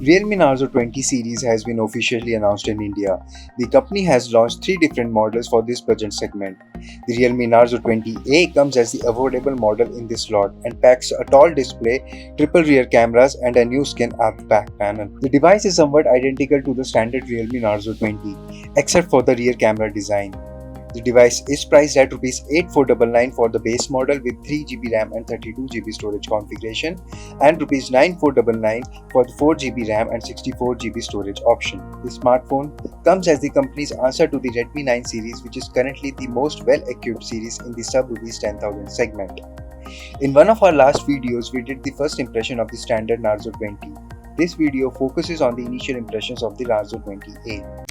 Realme Narzo 20 series has been officially announced in India. The company has launched three different models for this budget segment. The Realme Narzo 20A comes as the affordable model in this lot and packs a tall display, triple rear cameras, and a new skin at the back panel. The device is somewhat identical to the standard Realme Narzo 20, except for the rear camera design. The device is priced at Rs 8499 for the base model with 3GB RAM and 32GB storage configuration and Rs 9499 for the 4GB RAM and 64GB storage option. The smartphone comes as the company's answer to the Redmi 9 series, which is currently the most well-equipped series in the sub-Rs 10,000 segment. In one of our last videos, we did the first impression of the standard Narzo 20. This video focuses on the initial impressions of the Narzo 20A.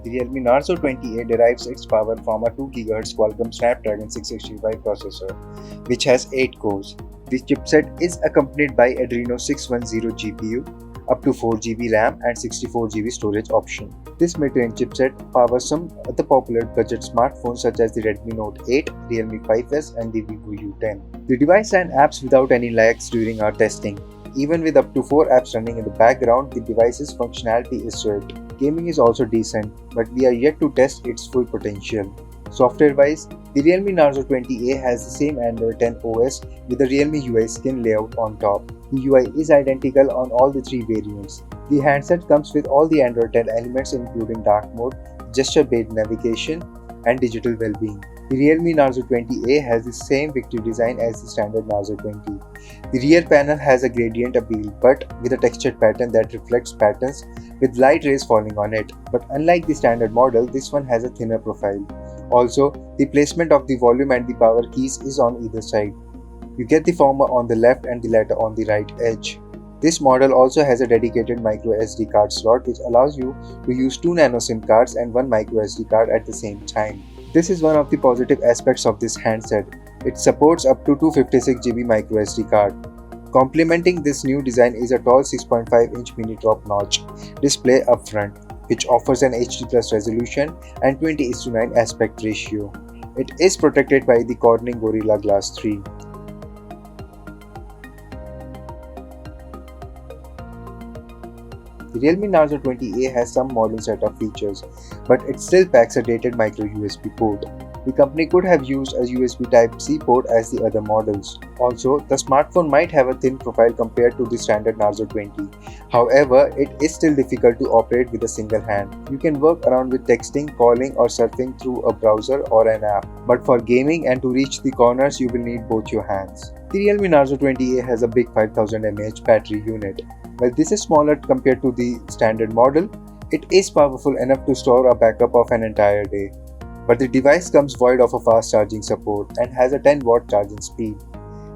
The Realme Narzo 20A derives its power from a 2 GHz Qualcomm Snapdragon 665 processor, which has 8 cores. This chipset is accompanied by Adreno 610 GPU, up to 4GB RAM and 64GB storage option. This mid-range chipset powers some of the popular budget smartphones such as the Redmi Note 8, Realme 5S and the Vivo U10. The device ran apps without any lags during our testing. Even with up to 4 apps running in the background, the device's functionality is swift. Gaming is also decent, but we are yet to test its full potential. Software-wise, the Realme Narzo 20A has the same Android 10 OS with the Realme UI skin layout on top. The UI is identical on all the three variants. The handset comes with all the Android 10 elements including dark mode, gesture-based navigation, and digital well-being. The Realme Narzo 20A has the same Victory design as the standard Narzo 20. The rear panel has a gradient appeal but with a textured pattern that reflects patterns with light rays falling on it. But unlike the standard model, this one has a thinner profile. Also, the placement of the volume and the power keys is on either side. You get the former on the left and the latter on the right edge. This model also has a dedicated micro SD card slot which allows you to use 2 nano SIM cards and 1 micro SD card at the same time. This is one of the positive aspects of this handset. It supports up to 256GB micro SD card. Complementing this new design is a tall 6.5-inch mini drop notch display up front, which offers an HD plus resolution and 20:9 aspect ratio. It is protected by the Corning Gorilla Glass 3. The Realme Narzo 20A has some modern set of features, but it still packs a dated micro USB port. The company could have used a USB Type-C port as the other models. Also, the smartphone might have a thin profile compared to the standard Narzo 20. However, it is still difficult to operate with a single hand. You can work around with texting, calling or surfing through a browser or an app. But for gaming and to reach the corners, you will need both your hands. The Realme Narzo 20A has a big 5000 mAh battery unit. While this is smaller compared to the standard model, it is powerful enough to store a backup of an entire day. But the device comes void of a fast charging support and has a 10-watt charging speed.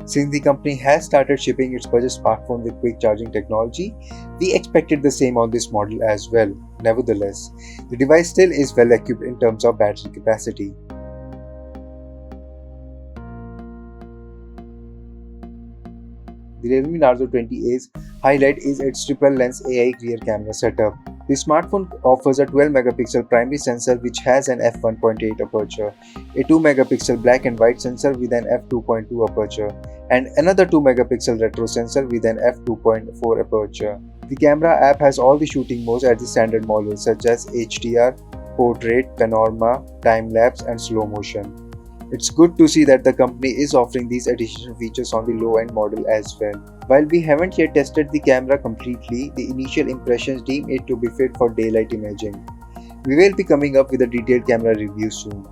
Since the company has started shipping its budget smartphone with quick charging technology, we expected the same on this model as well. Nevertheless, the device still is well equipped in terms of battery capacity. The Realme Narzo 20A's highlight is its triple lens AI rear camera setup. The smartphone offers a 12-megapixel primary sensor which has an f1.8 aperture, a 2-megapixel black and white sensor with an f2.2 aperture, and another 2-megapixel retro sensor with an f2.4 aperture. The camera app has all the shooting modes at the standard models such as HDR, portrait, panorama, time-lapse, and slow motion. It's good to see that the company is offering these additional features on the low-end model as well. While we haven't yet tested the camera completely, the initial impressions deem it to be fit for daylight imaging. We will be coming up with a detailed camera review soon.